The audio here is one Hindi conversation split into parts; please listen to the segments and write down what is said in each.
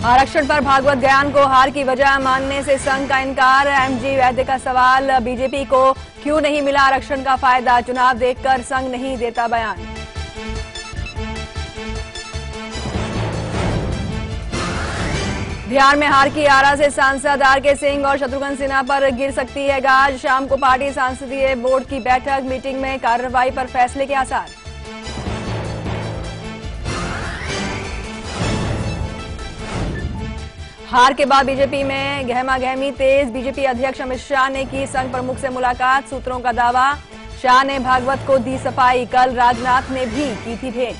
आरक्षण पर भागवत ज्ञान को हार की वजह मानने से संघ का इनकार। एमजी वैद्य का सवाल, बीजेपी को क्यों नहीं मिला आरक्षण का फायदा, चुनाव देखकर संघ नहीं देता बयान। बिहार में हार की आरा से सांसद आरके सिंह और शत्रुघ्न सिन्हा पर गिर सकती है गाज। शाम को पार्टी संसदीय बोर्ड की बैठक, मीटिंग में कार्रवाई पर फैसले के आसार। हार के बाद बीजेपी में गहमागहमी तेज। बीजेपी अध्यक्ष अमित शाह ने की संघ प्रमुख से मुलाकात, सूत्रों का दावा। शाह ने भागवत को दी सफाई, कल राजनाथ ने भी की थी भेंट।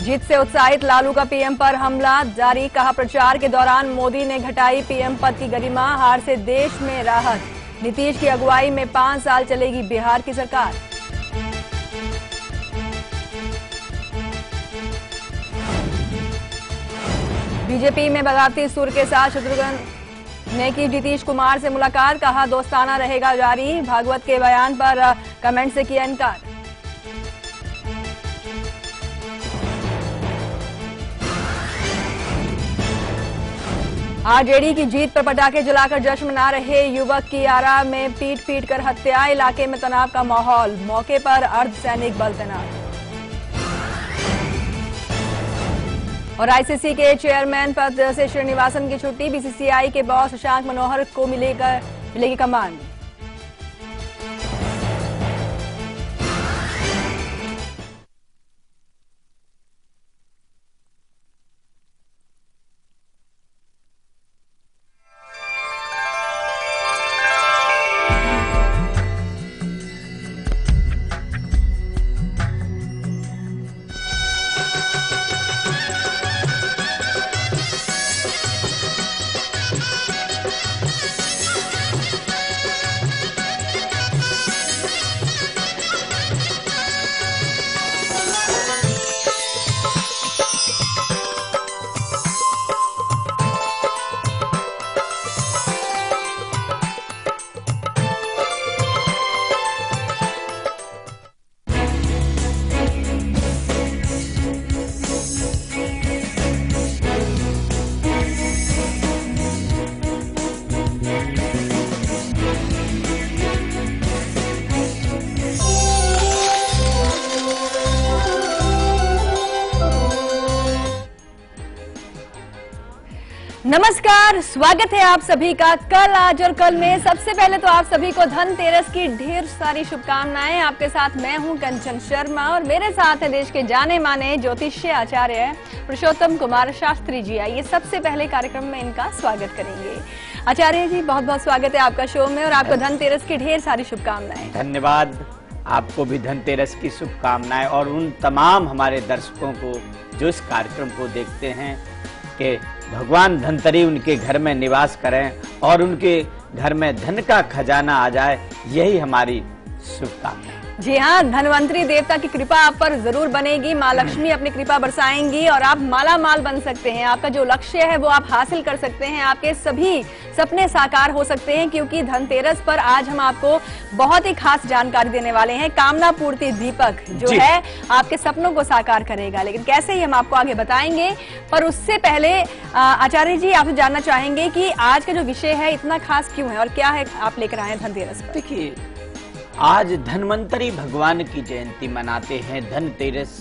जीत से उत्साहित लालू का पीएम पर हमला जारी, कहा प्रचार के दौरान मोदी ने घटाई पीएम पद की गरिमा। हार से देश में राहत, नीतीश की अगुवाई में 5 साल चलेगी बिहार की सरकार। बीजेपी में बगावती सुर के साथ शत्रुघ्न ने की नीतीश कुमार से मुलाकात, कहा दोस्ताना रहेगा जारी। भागवत के बयान पर कमेंट से किया इनकार। आरजेडी की जीत पर पटाखे जलाकर जश्न मना रहे युवक की आरा में पीट कर हत्या। इलाके में तनाव का माहौल, मौके पर अर्धसैनिक बल तैनात। और आईसीसी के चेयरमैन पद से श्रीनिवासन की छुट्टी, बीसीसीआई के बॉस शशांक मनोहर को मिलेगी कमान। नमस्कार, स्वागत है आप सभी का कल, आज और कल में। सबसे पहले तो आप सभी को धनतेरस की ढेर सारी शुभकामनाएं। आपके साथ मैं हूं कंचन शर्मा और मेरे साथ है देश के जाने माने ज्योतिष्य आचार्य पुरुषोत्तम कुमार शास्त्री जी। आइए सबसे पहले कार्यक्रम में इनका स्वागत करेंगे। आचार्य जी, बहुत बहुत स्वागत है आपका शो में और आपको धनतेरस की ढेर सारी शुभकामनाएं। धन्यवाद, आपको भी धनतेरस की शुभकामनाएं और उन तमाम हमारे दर्शकों को जो इस कार्यक्रम को देखते हैं कि भगवान धनतेरी उनके घर में निवास करें और उनके घर में धन का खजाना आ जाए, यही हमारी शुभकामना। जी हाँ, धनवंतरी देवता की कृपा आप पर जरूर बनेगी। माँ लक्ष्मी अपनी कृपा बरसाएंगी और आप माला माल बन सकते हैं। आपका जो लक्ष्य है वो आप हासिल कर सकते हैं। आपके सभी सपने साकार हो सकते हैं, क्योंकि धनतेरस पर आज हम आपको बहुत ही खास जानकारी देने वाले हैं। कामना पूर्ति दीपक जो है आपके सपनों को साकार करेगा, लेकिन कैसे ही हम आपको आगे बताएंगे। पर उससे पहले आचार्य जी, आपसे जानना चाहेंगे कि आज का जो विषय है इतना खास क्यों है और क्या है आप लेकर आए हैं धनतेरस पर? देखिए, आज धन्वंतरी भगवान की जयंती मनाते हैं, धनतेरस,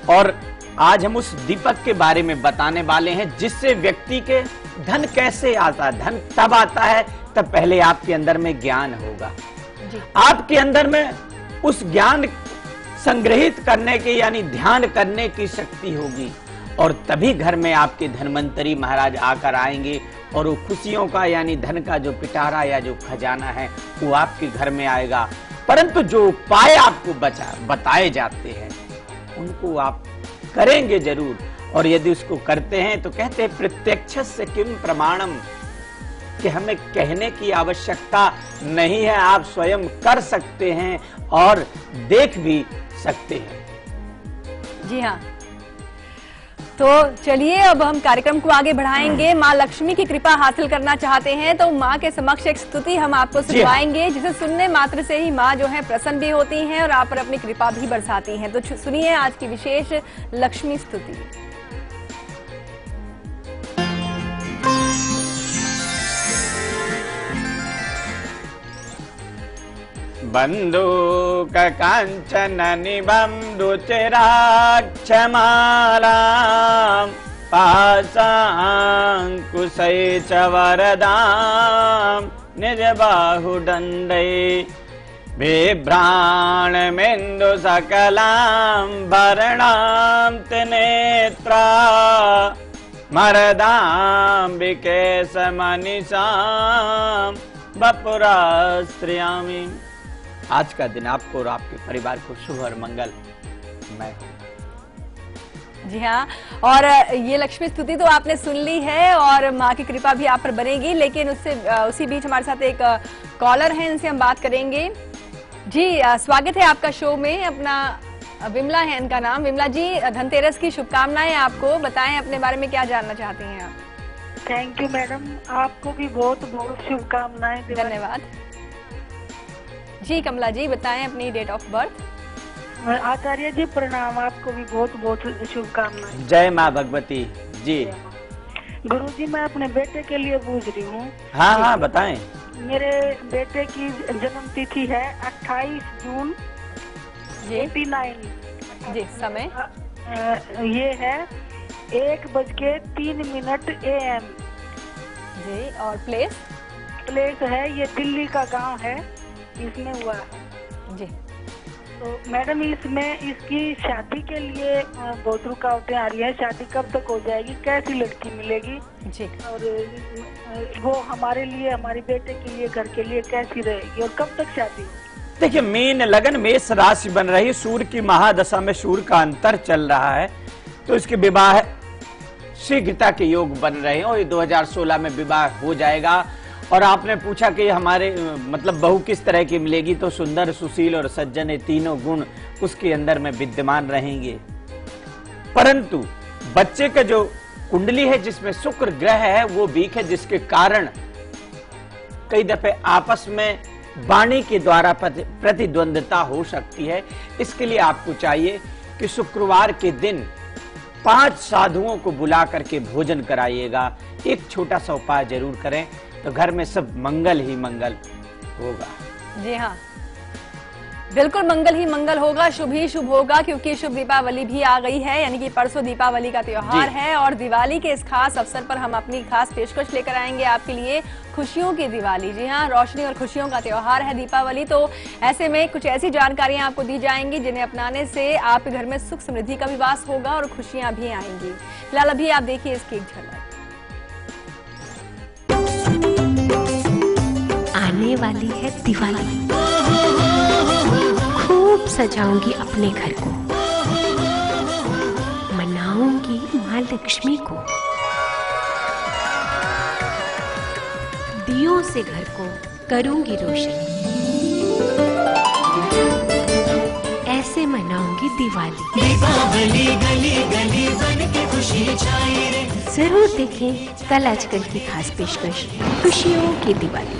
और आज हम उस दीपक के बारे में बताने वाले हैं जिससे व्यक्ति के धन कैसे आता है। धन तब आता है तब पहले आपके अंदर में ज्ञान होगा, आपके अंदर में उस ज्ञान संग्रहित करने की यानी ध्यान करने की शक्ति होगी, और तभी घर में आपके धन्वंतरी महाराज आकर आएंगे और वो खुशियों का यानी धन का जो पिटारा या जो खजाना है वो आपके घर में आएगा। परंतु जो उपाय आपको बताए जाते हैं उनको आप करेंगे जरूर, और यदि उसको करते हैं तो कहते हैं प्रत्यक्ष से किम प्रमाणम, कि हमें कहने की आवश्यकता नहीं है, आप स्वयं कर सकते हैं और देख भी सकते हैं। जी हाँ, तो चलिए अब हम कार्यक्रम को आगे बढ़ाएंगे। माँ लक्ष्मी की कृपा हासिल करना चाहते हैं तो माँ के समक्ष एक स्तुति हम आपको सुनवाएंगे, जिसे सुनने मात्र से ही माँ जो है प्रसन्न भी होती हैं और आप पर अपनी कृपा भी बरसाती हैं। तो सुनिए आज की विशेष लक्ष्मी स्तुति। बंदूक कांचन निभं रुचिराक्षमालां पाशांकुशै च वरदां निजबाहुदण्डै बिभ्राणमेन्दु सकलां भरणां त्रिनेत्रा मरदाम्बिके समनिशां वपुराश्रयामि। आज का दिन आपको और आपके परिवार को शुभ और मंगल मैं। जी हाँ, और ये लक्ष्मी स्तुति तो आपने सुन ली है और माँ की कृपा भी आप पर बनेगी, लेकिन उसी बीच हमारे साथ एक कॉलर है, इनसे हम बात करेंगे। जी स्वागत है आपका शो में। अपना विमला है इनका नाम। विमला जी, धनतेरस की शुभकामनाएं आपको। बताएं अपने बारे में क्या जानना चाहती हैं आप। थैंक यू मैडम, आपको भी बहुत बहुत शुभकामनाएं। धन्यवाद। जी कमला जी बताएं अपनी डेट ऑफ बर्थ। आचार्य जी प्रणाम, आपको भी बहुत बहुत शुभकामनाएं। जय माँ भगवती जी। गुरुजी मैं अपने बेटे के लिए पूछ रही हूँ। हाँ हाँ बताएं। मेरे बेटे की जन्म तिथि है 28 जून 89। जी समय ये है 1:03 AM। जी और प्लेस है ये दिल्ली का गांव है, इसमें हुआ है। जी तो मैडम इसमें इसकी शादी के लिए बहुत रुकावटें आ रही है। शादी कब तक हो जाएगी, कैसी लड़की मिलेगी जी, और वो हमारे लिए, हमारे बेटे के लिए, घर के लिए कैसी रहेगी और कब तक शादी? देखिए मीन लगन मेष राशि बन रही, सूर्य की महादशा में सूर्य का अंतर चल रहा है, तो इसके विवाह शीघ्रता के योग बन रहे हैं और 2016 में विवाह हो जाएगा। और आपने पूछा कि हमारे मतलब बहू किस तरह की मिलेगी, तो सुंदर, सुशील और सज्जन, तीनों गुण उसके अंदर में विद्यमान रहेंगे। परंतु बच्चे का जो कुंडली है जिसमें शुक्र ग्रह है वो वीक है, जिसके कारण कई दफे आपस में वाणी के द्वारा प्रतिद्वंदता हो सकती है। इसके लिए आपको चाहिए कि शुक्रवार के दिन 5 साधुओं को बुला करके भोजन कराइएगा। एक छोटा सा उपाय जरूर करें तो घर में सब मंगल ही मंगल होगा। जी हाँ, बिल्कुल मंगल ही मंगल होगा, शुभ ही शुभ होगा, क्योंकि शुभ दीपावली भी आ गई है, यानी कि परसों दीपावली का त्योहार है। और दिवाली के इस खास अवसर पर हम अपनी खास पेशकश लेकर आएंगे आपके लिए, खुशियों की दिवाली। जी हाँ, रोशनी और खुशियों का त्योहार है दीपावली। तो ऐसे में कुछ ऐसी जानकारियां आपको दी जाएंगी जिन्हें अपनाने से आपके घर में सुख समृद्धि का भी वास होगा और खुशियां भी आएंगी। फिलहाल अभी आप देखिए इसकी एक झलक। आने वाली है दिवाली, खूब सजाऊंगी अपने घर को, मनाऊंगी माँ लक्ष्मी को, दियों से घर को करूंगी रोशन, ऐसे मनाऊंगी दिवाली। दीपावली गली गली बन के खुशी छाई रे। जरूर देखें कल आजकल की खास पेशकश, खुशियों की दिवाली।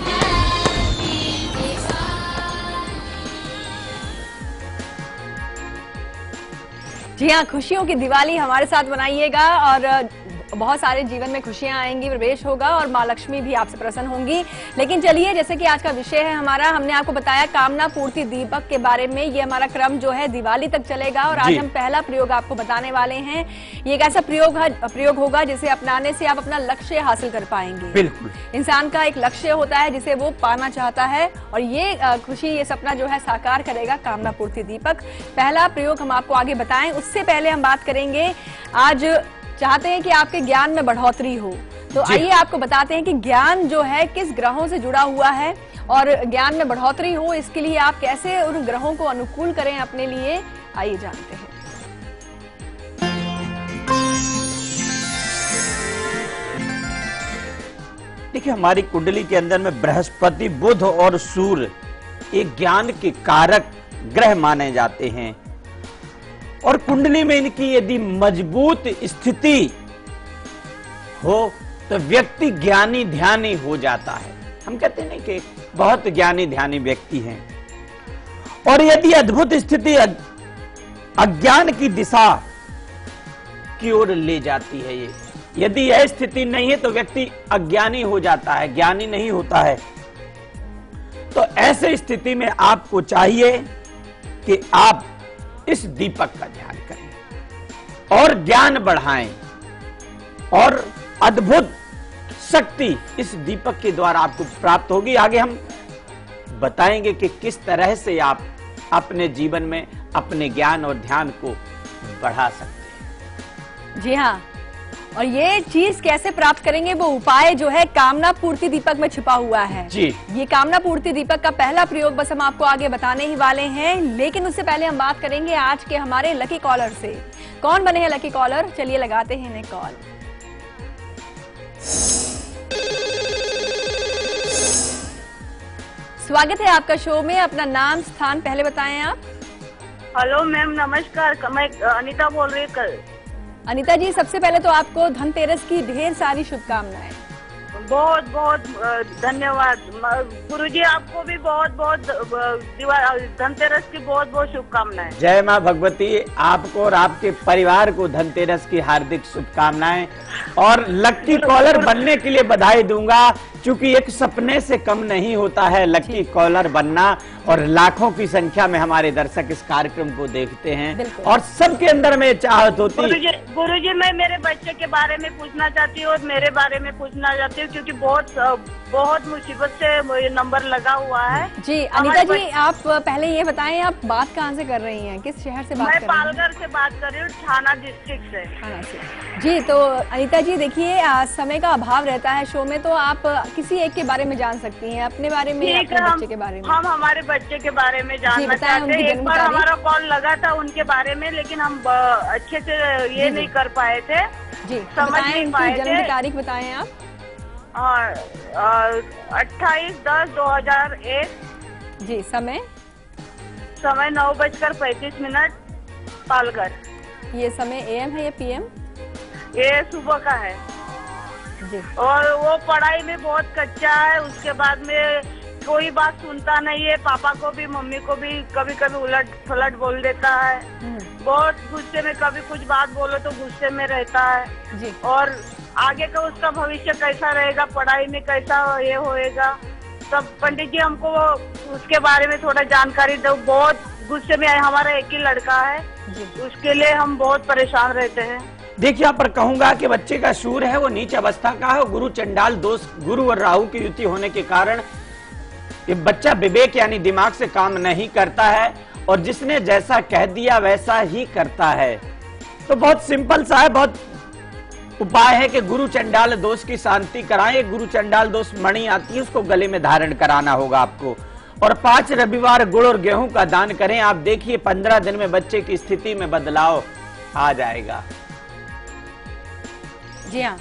जी हाँ, खुशियों की दिवाली हमारे साथ मनाइएगा और बहुत सारे जीवन में खुशियां आएंगी, प्रवेश होगा और माँ लक्ष्मी भी आपसे प्रसन्न होंगी। लेकिन चलिए, जैसे कि आज का विषय है हमारा, हमने आपको बताया कामना पूर्ति दीपक के बारे में। ये हमारा क्रम जो है दिवाली तक चलेगा और आज हम पहला प्रयोग आपको बताने वाले हैं। ये एक ऐसा प्रयोग होगा जिसे अपनाने से आप अपना लक्ष्य हासिल कर पाएंगे। बिल्कुल, इंसान का एक लक्ष्य होता है जिसे वो पाना चाहता है और ये खुशी, ये सपना जो है साकार करेगा कामना पूर्ति दीपक। पहला प्रयोग हम आपको आगे बताएं, उससे पहले हम बात करेंगे, आज चाहते हैं कि आपके ज्ञान में बढ़ोतरी हो, तो आइए आपको बताते हैं कि ज्ञान जो है किस ग्रहों से जुड़ा हुआ है और ज्ञान में बढ़ोतरी हो इसके लिए आप कैसे उन ग्रहों को अनुकूल करें अपने लिए, आइए जानते हैं। देखिए हमारी कुंडली के अंदर में बृहस्पति, बुध और सूर्य एक ज्ञान के कारक ग्रह माने जाते हैं। और कुंडली में इनकी यदि मजबूत स्थिति हो तो व्यक्ति ज्ञानी ध्यानी हो जाता है। हम कहते हैं कि बहुत ज्ञानी ध्यानी व्यक्ति हैं। और यदि अद्भुत स्थिति अज्ञान की दिशा की ओर ले जाती है, ये यदि यह स्थिति नहीं है तो व्यक्ति अज्ञानी हो जाता है, ज्ञानी नहीं होता है। तो ऐसे स्थिति में आपको चाहिए कि आप इस दीपक का ध्यान करें और ज्ञान बढ़ाएं और अद्भुत शक्ति इस दीपक के द्वारा आपको प्राप्त होगी। आगे हम बताएंगे कि किस तरह से आप अपने जीवन में अपने ज्ञान और ध्यान को बढ़ा सकते हैं। जी हाँ, और ये चीज कैसे प्राप्त करेंगे, वो उपाय जो है कामना पूर्ति दीपक में छिपा हुआ है जी। ये कामना पूर्ति दीपक का पहला प्रयोग बस हम आपको आगे बताने ही वाले हैं, लेकिन उससे पहले हम बात करेंगे आज के हमारे लकी कॉलर से। कौन बने हैं लकी कॉलर, चलिए लगाते हैं इन्हें कॉल। स्वागत है आपका शो में, अपना नाम स्थान पहले बताएं आप। हेलो मैम, नमस्कार। मैं अनीता बोल रही हूँ। अनीता जी, सबसे पहले तो आपको धनतेरस की ढेर सारी शुभकामनाएं। बहुत बहुत धन्यवाद गुरुजी, आपको भी बहुत बहुत धनतेरस की बहुत बहुत शुभकामनाएं। जय मां भगवती, आपको और आपके परिवार को धनतेरस की हार्दिक शुभकामनाएं। और लकी कॉलर बनने के लिए बधाई दूंगा, क्योंकि एक सपने से कम नहीं होता है लकी कॉलर बनना। और लाखों की संख्या में हमारे दर्शक इस कार्यक्रम को देखते हैं और सबके अंदर में चाहत होती है। गुरुजी, मैं मेरे बच्चे के बारे में पूछना चाहती हूँ और मेरे बारे में पूछना चाहती हूँ, क्योंकि बहुत मुसीबत से नंबर लगा हुआ है। जी अनीता जी, आप पहले ये बताएं, आप बात कहाँ से कर रही हैं, किस शहर से बात कर रही हैं? मैं पालघर से बात कर रही हूँ, थाना डिस्ट्रिक्ट से। थाना से। जी, तो अनीता जी देखिए, समय का अभाव रहता है शो में, तो आप किसी एक के बारे में जान सकती हैं, अपने बारे में, अपने बच्चे के बारे में। हम हमारे बच्चे के बारे में जानना चाहते हैं। एक बार हमारा कॉल लगा था उनके बारे में, लेकिन हम अच्छे से ये नहीं कर पाए थे। जी, समझ नहीं पाए थे। जन्म की तारीख बताएं आप। 28/10/2001। जी, समय 9:35 पालघर। ये समय AM है या PM? ये सुबह का है जी। और वो पढ़ाई में बहुत कच्चा है, उसके बाद में कोई बात सुनता नहीं है। पापा को भी मम्मी को भी कभी कभी उलट फलट बोल देता है। बहुत गुस्से में, कभी कुछ बात बोलो तो गुस्से में रहता है जी। और आगे का उसका भविष्य कैसा रहेगा, पढ़ाई में कैसा ये होएगा, सब पंडित जी हमको उसके बारे में थोड़ा जानकारी दो। बहुत गुस्से में हमारा एक ही लड़का है, उसके लिए हम बहुत परेशान रहते हैं। देखिए, यहाँ पर कहूंगा कि बच्चे का सूर है वो नीच अवस्था का है। गुरु चंडाल दोष, गुरु और राहु की युति होने के कारण ये बच्चा विवेक यानी दिमाग से काम नहीं करता है और जिसने जैसा कह दिया वैसा ही करता है। तो बहुत सिंपल सा है, बहुत उपाय है कि गुरु चंडाल दोष की शांति कराएं। गुरु चंडाल दोष मणि आती है, उसको गले में धारण कराना होगा आपको। और 5 रविवार गुड़ और गेहूं का दान करें। आप देखिए 15 दिन में बच्चे की स्थिति में बदलाव आ जाएगा। जी हाँ,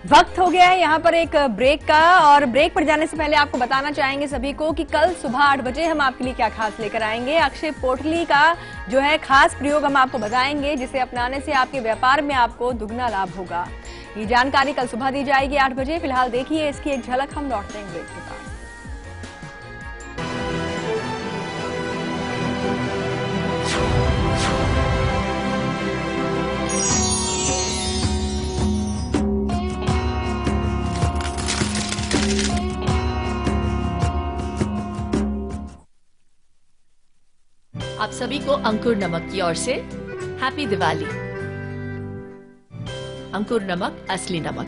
वक्त हो गया है यहाँ पर एक ब्रेक का, और ब्रेक पर जाने से पहले आपको बताना चाहेंगे सभी को कि कल सुबह 8 बजे हम आपके लिए क्या खास लेकर आएंगे। अक्षय पोटली का जो है खास प्रयोग हम आपको बताएंगे, जिसे अपनाने से आपके व्यापार में आपको दुगना लाभ होगा। ये जानकारी कल सुबह दी जाएगी 8 बजे। फिलहाल देखिए इसकी एक झलक, हम लौटते हैं ब्रेक के बाद। आप सभी को अंकुर नमक की ओर से हैप्पी दिवाली। अंकुर नमक असली नमक,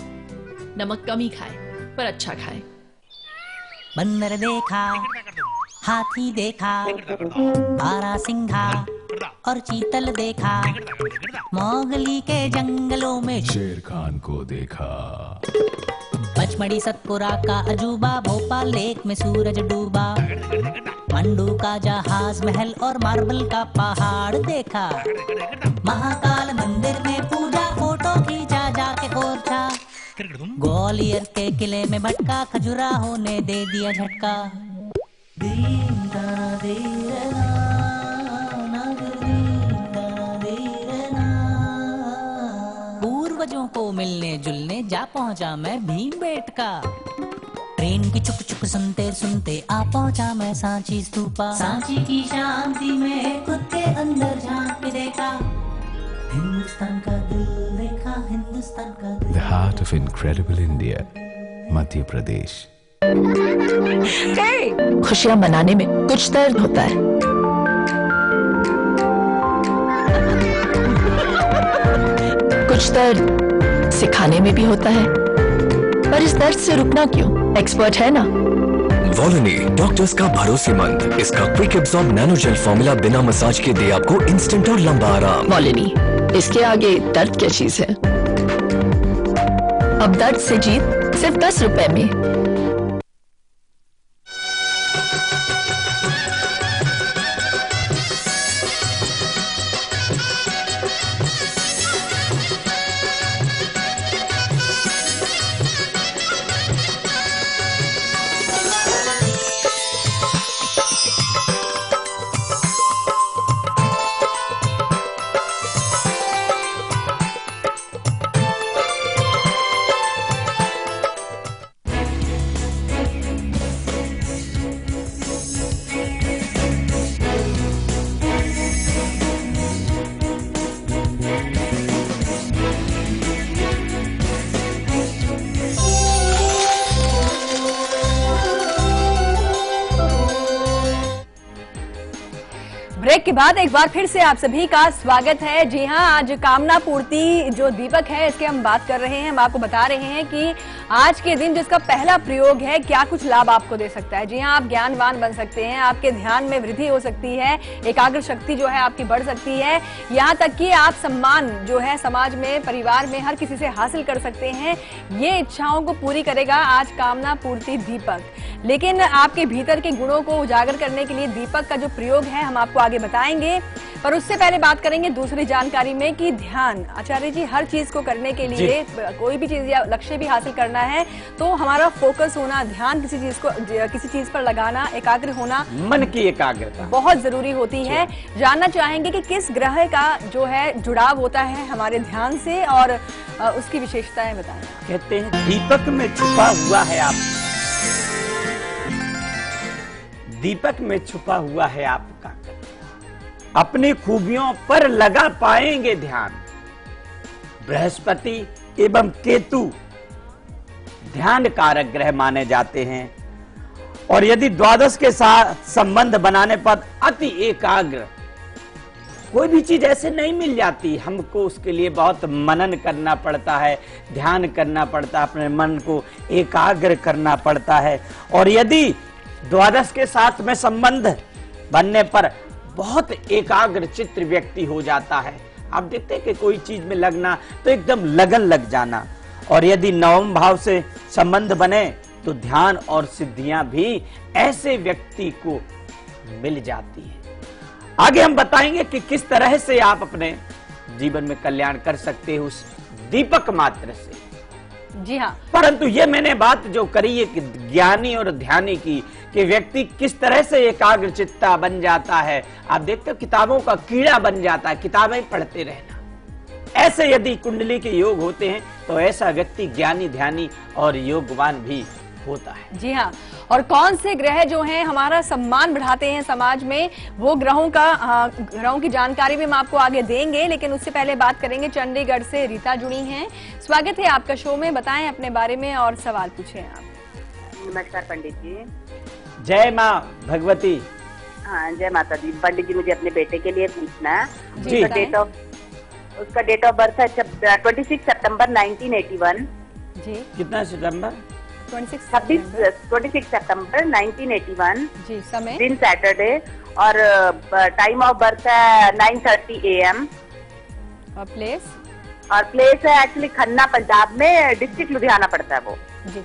नमक कम ही खाए पर अच्छा खाए। बंदर देखा, हाथी देखा, बारहसिंघा और चीतल देखा, मोगली के जंगलों में शेर खान को देखा। पचमढ़ी सतपुरा का अजूबा, भोपाल लेक में सूरज डूबा, मंडू का जहाज महल और मार्बल का पहाड़ देखा। महाकाल मंदिर में पूजा, फोटो खींचा जाके ओरछा, ग्वालियर के किले में भटका, खजुराहो ने दे दिया झटका। दीन दा दीरना, नग दीन दा दीरना। वालों को मिलने जुलने जा पहुंचा मैं भीमबेटका। ट्रेन की चुक चुक सुनते सुनते आ पहुंचा मैं सांची स्तूपा। सांची की शांति में खुद के अंदर झांक के देखा, हिंदुस्तान का दिल देखा, हिंदुस्तान का दिल। The heart of incredible India, Madhya Pradesh. खुशियां मनाने में कुछ दर्द होता है, कुछ दर्द सिखाने में भी होता है, पर इस दर्द से रुकना क्यों? एक्सपर्ट है ना। वॉलनी डॉक्टर्स का भरोसेमंद, इसका quick absorb nano gel formula बिना मसाज के दे आपको इंस्टेंट और लंबा आराम। वॉलनी, इसके आगे दर्द क्या चीज है। अब दर्द से जीत सिर्फ 10 रुपए में। ब्रेक के बाद एक बार फिर से आप सभी का स्वागत है। जी हां, आज कामना पूर्ति जो दीपक है इसके हम बात कर रहे हैं। हम आपको बता रहे हैं कि आज के दिन जिसका पहला प्रयोग है क्या कुछ लाभ आपको दे सकता है। जी हां, आप ज्ञानवान बन सकते हैं, आपके ध्यान में वृद्धि हो सकती है, एकाग्र शक्ति जो है आपकी बढ़ सकती है, यहाँ तक कि आप सम्मान जो है समाज में, परिवार में हर किसी से हासिल कर सकते हैं। ये इच्छाओं को पूरी करेगा आज कामना पूर्ति दीपक। लेकिन आपके भीतर के गुणों को उजागर करने के लिए दीपक का जो प्रयोग है हम आपको आगे बताएंगे, पर उससे पहले बात करेंगे दूसरी जानकारी में कि ध्यान। आचार्य जी, हर चीज को करने के लिए, कोई भी चीज या लक्ष्य भी हासिल करना है तो हमारा फोकस होना, ध्यान किसी चीज पर लगाना, एकाग्र होना, मन की एकाग्रता बहुत जरूरी होती है। जानना चाहेंगे कि किस ग्रह का जो है जुड़ाव होता है हमारे ध्यान से और उसकी विशेषताएं बताएं। कहते हैं दीपक में छुपा हुआ है आप, दीपक में छुपा हुआ है आपका, अपनी खूबियों पर लगा पाएंगे ध्यान। बृहस्पति एवं केतु ध्यान कारक ग्रह माने जाते हैं और यदि द्वादश के साथ संबंध बनाने पर अति एकाग्र, कोई भी चीज ऐसे नहीं मिल जाती, हमको उसके लिए बहुत मनन करना पड़ता है, ध्यान करना पड़ता है, अपने मन को एकाग्र करना पड़ता है। और यदि द्वादश के साथ में संबंध बनने पर बहुत एकाग्र चित्र व्यक्ति हो जाता है। आप देखते हैं कि कोई चीज में लगना तो एकदम लगन लग जाना, और यदि नवम भाव से संबंध बने तो ध्यान और सिद्धियां भी ऐसे व्यक्ति को मिल जाती है। आगे हम बताएंगे कि किस तरह से आप अपने जीवन में कल्याण कर सकते हो उस दीपक मात्र से। जी हाँ, परंतु ये मैंने बात जो करी है कि ज्ञानी और ध्यानी की, कि व्यक्ति किस तरह से एकाग्र चित्ता बन जाता है। आप देखते हो किताबों का कीड़ा बन जाता है, किताबें पढ़ते रहना। ऐसे यदि कुंडली के योग होते हैं तो ऐसा व्यक्ति ज्ञानी, ध्यानी और योगवान भी होता है। जी हाँ, और कौन से ग्रह जो हैं हमारा सम्मान बढ़ाते हैं समाज में, वो ग्रहों की जानकारी भी हम आपको आगे देंगे। लेकिन उससे पहले बात करेंगे, चंडीगढ़ से रीता जुड़ी हैं। स्वागत है आपका शो में, बताएं अपने बारे में और सवाल पूछें आप। नमस्कार पंडित जी। जय माँ भगवती। हाँ, जय माता दी। पंडित जी, मुझे अपने बेटे के लिए पूछना है। जी, उसका डेट ऑफ बर्थ है 26 सितंबर 1981। जी, कितना सितंबर? 26 सितंबर 1981। जी, समय? दिन सैटरडे, और टाइम ऑफ बर्थ है 9:30 AM। और प्लेस? और प्लेस है एक्चुअली खन्ना, पंजाब में, डिस्ट्रिक्ट लुधियाना पड़ता है वो। जी,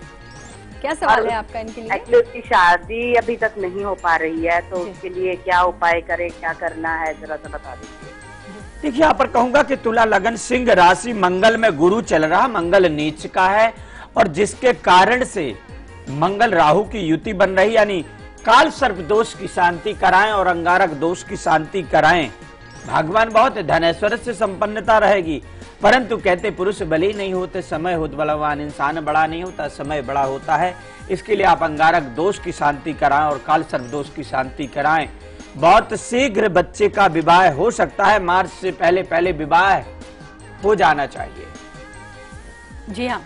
क्या सवाल है आपका इनके लिए? एक्चुअली उसकी शादी अभी तक नहीं हो पा रही है, तो उसके लिए क्या उपाय करे, क्या करना है, जरा सा बता दीजिए। देखिए, यहाँ पर कहूंगा कि तुला लगन सिंह राशि, मंगल में गुरु चल रहा, मंगल नीच का है, और जिसके कारण से मंगल राहु की युति बन रही, यानी काल सर्प दोष की शांति कराएं और अंगारक दोष की शांति कराएं। भगवान बहुत धन ऐश्वर्य से संपन्नता रहेगी, परंतु कहते पुरुष बली नहीं होते, समय होत बलवान, इंसान बड़ा नहीं होता, समय बड़ा होता है। इसके लिए आप अंगारक दोष की शांति कराएं और काल सर्प दोष की शांति कराएं। बहुत शीघ्र बच्चे का विवाह हो सकता है, मार्च से पहले विवाह हो जाना चाहिए। जी हाँ,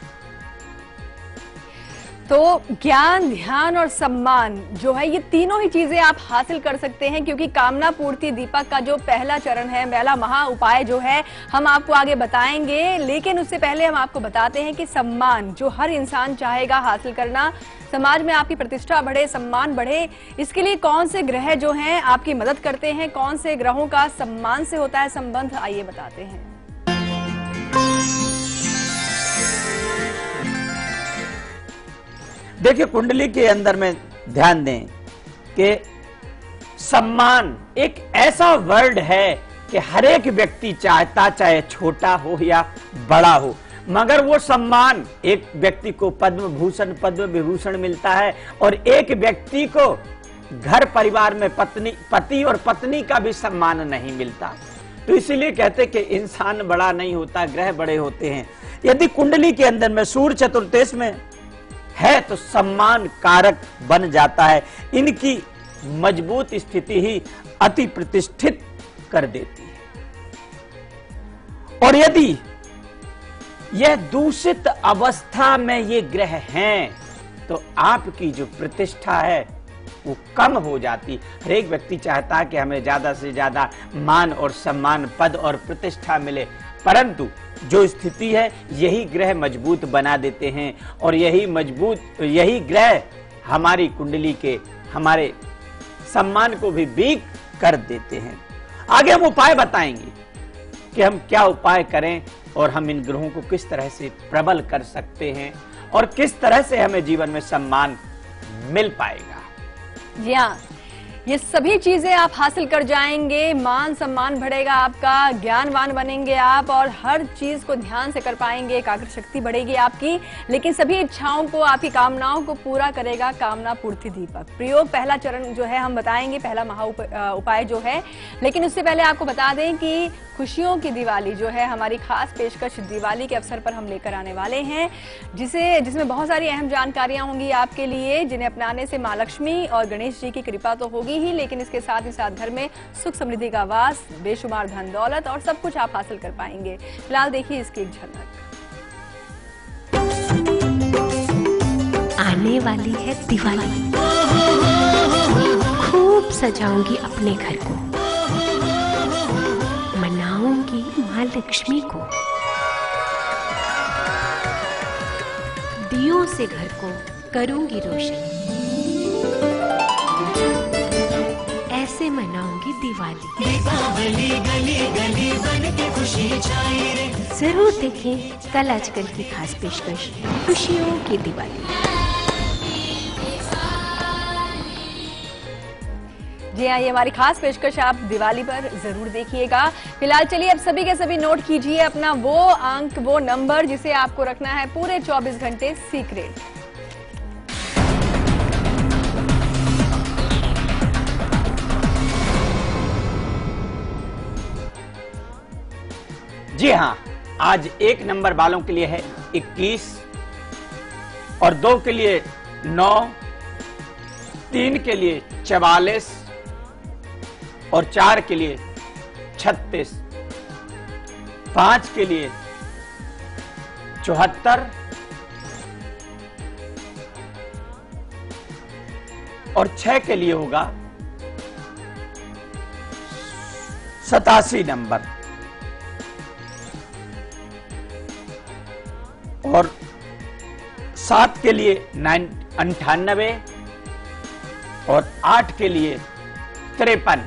तो ज्ञान, ध्यान और सम्मान जो है, ये तीनों ही चीजें आप हासिल कर सकते हैं, क्योंकि कामना पूर्ति दीपक का जो पहला चरण है, पहला महा उपाय जो है, हम आपको आगे बताएंगे। लेकिन उससे पहले हम आपको बताते हैं कि सम्मान जो हर इंसान चाहेगा हासिल करना, समाज में आपकी प्रतिष्ठा बढ़े, सम्मान बढ़े, इसके लिए कौन से ग्रह जो हैं आपकी मदद करते हैं, कौन से ग्रहों का सम्मान से होता है संबंध, आइए बताते हैं। देखिए, कुंडली के अंदर में ध्यान दें कि सम्मान एक ऐसा वर्ड है कि हर एक व्यक्ति चाहता, चाहे छोटा हो या बड़ा हो, मगर वो सम्मान, एक व्यक्ति को पद्म भूषण, पद्म विभूषण मिलता है और एक व्यक्ति को घर परिवार में पति और पत्नी का भी सम्मान नहीं मिलता। तो इसीलिए कहते कि इंसान बड़ा नहीं होता, ग्रह बड़े होते हैं। यदि कुंडली के अंदर में सूर्य चतुर्थेश में है तो सम्मान कारक बन जाता है। इनकी मजबूत स्थिति ही अति प्रतिष्ठित कर देती है। और यदि यह दूषित अवस्था में ये ग्रह हैं तो आपकी जो प्रतिष्ठा है वो कम हो जाती। हर एक व्यक्ति चाहता है कि हमें ज्यादा से ज्यादा मान और सम्मान, पद और प्रतिष्ठा मिले, परंतु जो स्थिति है यही ग्रह मजबूत बना देते हैं और यही ग्रह हमारी कुंडली के हमारे सम्मान को भी वीक कर देते हैं। आगे हम उपाय बताएंगे कि हम क्या उपाय करें और हम इन ग्रहों को किस तरह से प्रबल कर सकते हैं और किस तरह से हमें जीवन में सम्मान मिल पाएगा। जी हाँ, ये सभी चीजें आप हासिल कर जाएंगे, मान सम्मान बढ़ेगा आपका, ज्ञानवान बनेंगे आप और हर चीज को ध्यान से कर पाएंगे, एकाग्र शक्ति बढ़ेगी आपकी। लेकिन सभी इच्छाओं को, आपकी कामनाओं को पूरा करेगा कामना पूर्ति दीपक। प्रयोग पहला चरण जो है हम बताएंगे, पहला महा उपाय जो है। लेकिन उससे पहले आपको बता दें कि खुशियों की दिवाली जो है हमारी खास पेशकश दिवाली के अवसर पर हम लेकर आने वाले हैं, जिसमें बहुत सारी अहम जानकारियां होंगी आपके लिए, जिन्हें अपनाने से मां लक्ष्मी और गणेश जी की कृपा तो होगी ही, लेकिन इसके साथ ही साथ घर में सुख समृद्धि का वास, बेशुमार धन दौलत और सब कुछ आप हासिल कर पाएंगे। फिलहाल देखिए इसकी एक झलक। आने वाली है दिवाली, खूब सजाऊंगी अपने घर को, मनाऊंगी मां लक्ष्मी को, दियों से घर को करूंगी रोशन, ऐसे मनाऊंगी दिवाली। दीपावली गली गली बन के खुशी छाई रे। जरूर देखें कल आजकल की खास पेशकश, खुशियों की दिवाली। जी हाँ, ये हमारी खास पेशकश आप दिवाली पर जरूर देखिएगा। फिलहाल चलिए अब सभी के सभी नोट कीजिए अपना वो अंक, वो नंबर जिसे आपको रखना है पूरे 24 घंटे सीक्रेट। जी हाँ, आज 1 नंबर वालों के लिए है 21 और 2 के लिए 9, 3 के लिए 44 और 4 के लिए 36, 5 के लिए 74 और 6 के लिए होगा 87 नंबर और 7 के लिए 98 और 8 के लिए 53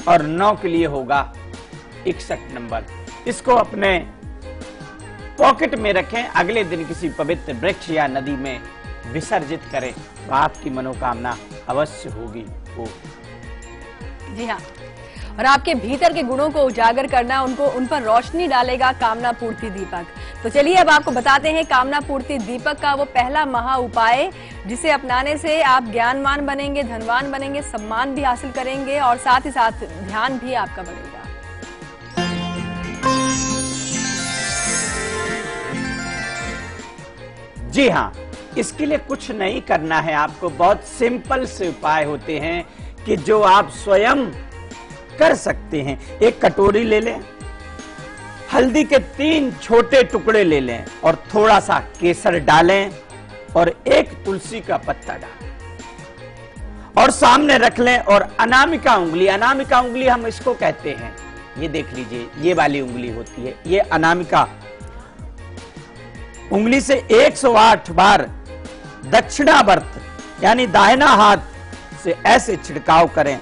और 9 के लिए होगा 61 नंबर। इसको अपने पॉकेट में रखें, अगले दिन किसी पवित्र वृक्ष या नदी में विसर्जित करें तो आपकी मनोकामना अवश्य होगी। जी हाँ, और आपके भीतर के गुणों को उजागर करना, उन पर रोशनी डालेगा कामना पूर्ति दीपक। तो चलिए अब आपको बताते हैं कामना पूर्ति दीपक का वो पहला महा उपाय जिसे अपनाने से आप ज्ञानवान बनेंगे, धनवान बनेंगे, सम्मान भी हासिल करेंगे और साथ ही साथ ध्यान भी आपका बढ़ेगा। जी हाँ, इसके लिए कुछ नहीं करना है आपको, बहुत सिंपल से उपाय होते हैं कि जो आप स्वयं कर सकते हैं। एक कटोरी ले लें, हल्दी के 3 छोटे टुकड़े ले लें और थोड़ा सा केसर डालें और एक तुलसी का पत्ता डालें और सामने रख लें। और अनामिका उंगली हम इसको कहते हैं, ये देख लीजिए, ये वाली उंगली होती है, ये अनामिका उंगली से 108 बार दक्षिणावर्त यानी दाहिना हाथ से ऐसे छिड़काव करें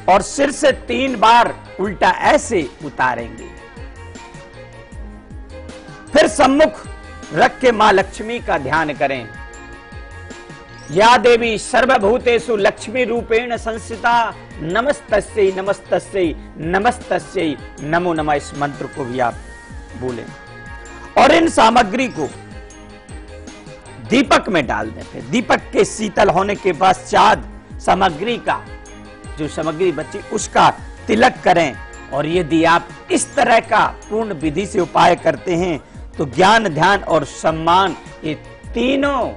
और सिर से 3 बार उल्टा ऐसे उतारेंगे। फिर सम्मुख रख के मां लक्ष्मी का ध्यान करें। या देवी सर्वभूतेषु लक्ष्मी रूपेण संस्थिता नमस्तस्यै नमस्तस्यै नमस्तस्यै नमो नमः, इस मंत्र को भी आप बोलें और इन सामग्री को दीपक में डाल दें। फिर दीपक के शीतल होने के पश्चात सामग्री का जो सामग्री बची उसका तिलक करें। और यदि आप इस तरह का पूर्ण विधि से उपाय करते हैं तो ज्ञान, ध्यान और सम्मान, ये तीनों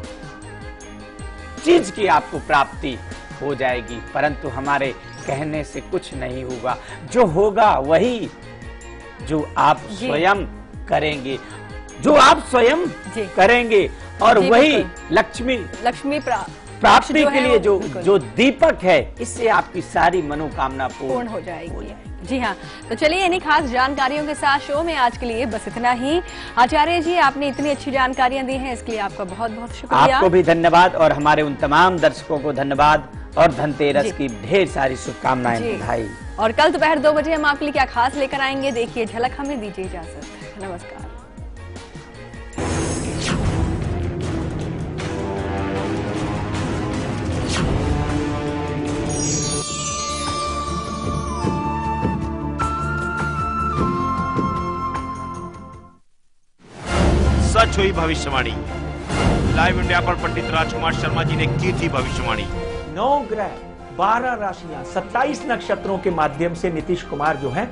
चीज की आपको प्राप्ति हो जाएगी। परंतु हमारे कहने से कुछ नहीं होगा, जो होगा वही जो आप स्वयं करेंगे, जो आप स्वयं करेंगे और वही लक्ष्मी प्राप्ति के लिए जो दीपक है, इससे आपकी सारी मनोकामना पूर्ण हो जाएगी। जी हाँ, तो चलिए इन्हीं खास जानकारियों के साथ शो में आज के लिए बस इतना ही। आचार्य जी, आपने इतनी अच्छी जानकारियां दी हैं, इसके लिए आपका बहुत बहुत शुक्रिया। आपको भी धन्यवाद और हमारे उन तमाम दर्शकों को धन्यवाद और धनतेरस की ढेर सारी शुभकामनाएं बधाई। और कल दोपहर 2 बजे हम आपके लिए क्या खास लेकर आएंगे, देखिए झलक। हमें दीजिए इजाजत, नमस्कार। सच हुई भविष्यवाणी। लाइव इंडिया पर पंडित राजकुमार शर्मा जी ने की थी भविष्यवाणी। 9 ग्रह, 12 राशियां, 27 नक्षत्रों के माध्यम से नीतीश कुमार जो हैं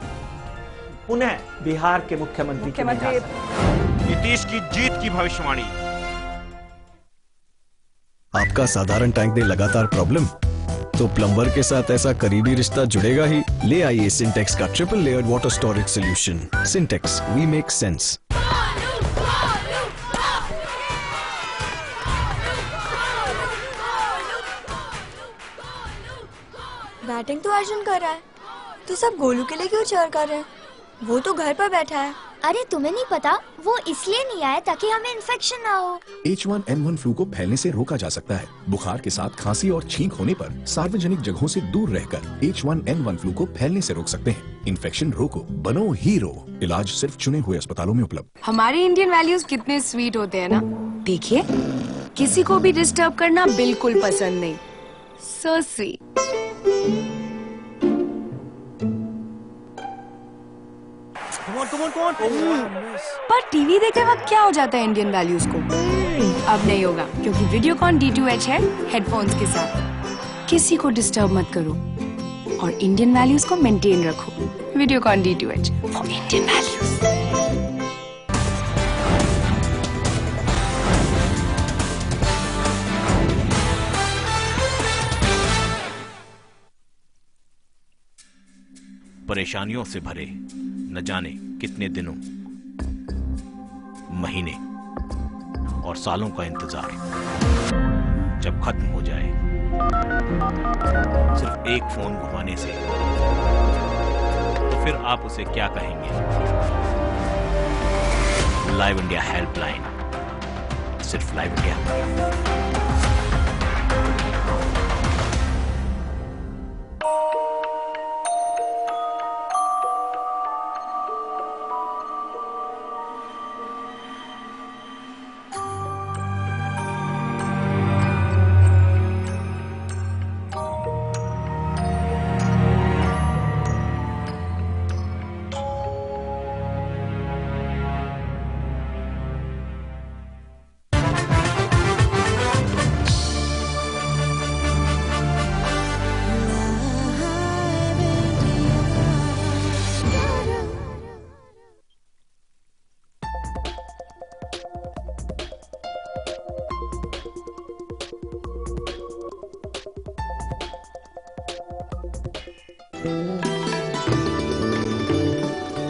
पुनः बिहार के मुख्यमंत्री नीतीश की जीत की भविष्यवाणी। आपका साधारण टैंक दे लगातार प्रॉब्लम, तो प्लम्बर के साथ ऐसा करीबी रिश्ता जुड़ेगा ही। ले आइए सिंटेक्स का triple layered water storage solution. Sintex, we make sense. Batting तो अर्जुन कर रहा है, तो सब गोलू के लिए क्यों चेयर कर रहे हैं? वो तो घर पर बैठा है। अरे तुम्हें नहीं पता, वो इसलिए नहीं आया ताकि हमें इन्फेक्शन ना हो। H1N1 फ्लू को फैलने से रोका जा सकता है। बुखार के साथ खांसी और छींक होने पर सार्वजनिक जगहों से दूर रहकर H1N1 फ्लू को फैलने से रोक सकते हैं। इन्फेक्शन रोको, बनो हीरो। इलाज सिर्फ चुने हुए अस्पतालों में उपलब्ध। हमारे इंडियन वैल्यूज कितने स्वीट होते हैं ना। देखिए, किसी को भी डिस्टर्ब करना बिल्कुल पसंद नहीं। So sweet. पर टीवी देखते वक्त क्या हो जाता है इंडियन वैल्यूज को? अब नहीं होगा, क्योंकि वीडियोकॉन D2H है हेडफोन्स के साथ। किसी को डिस्टर्ब मत करो और इंडियन वैल्यूज को मेंटेन रखो। Videocon D2H for Indian values. परेशानियों से भरे न जाने कितने दिनों, महीने और सालों का इंतजार जब खत्म हो जाए सिर्फ एक फोन घुमाने से, तो फिर आप उसे क्या कहेंगे? लाइव इंडिया हेल्पलाइन, सिर्फ लाइव इंडिया।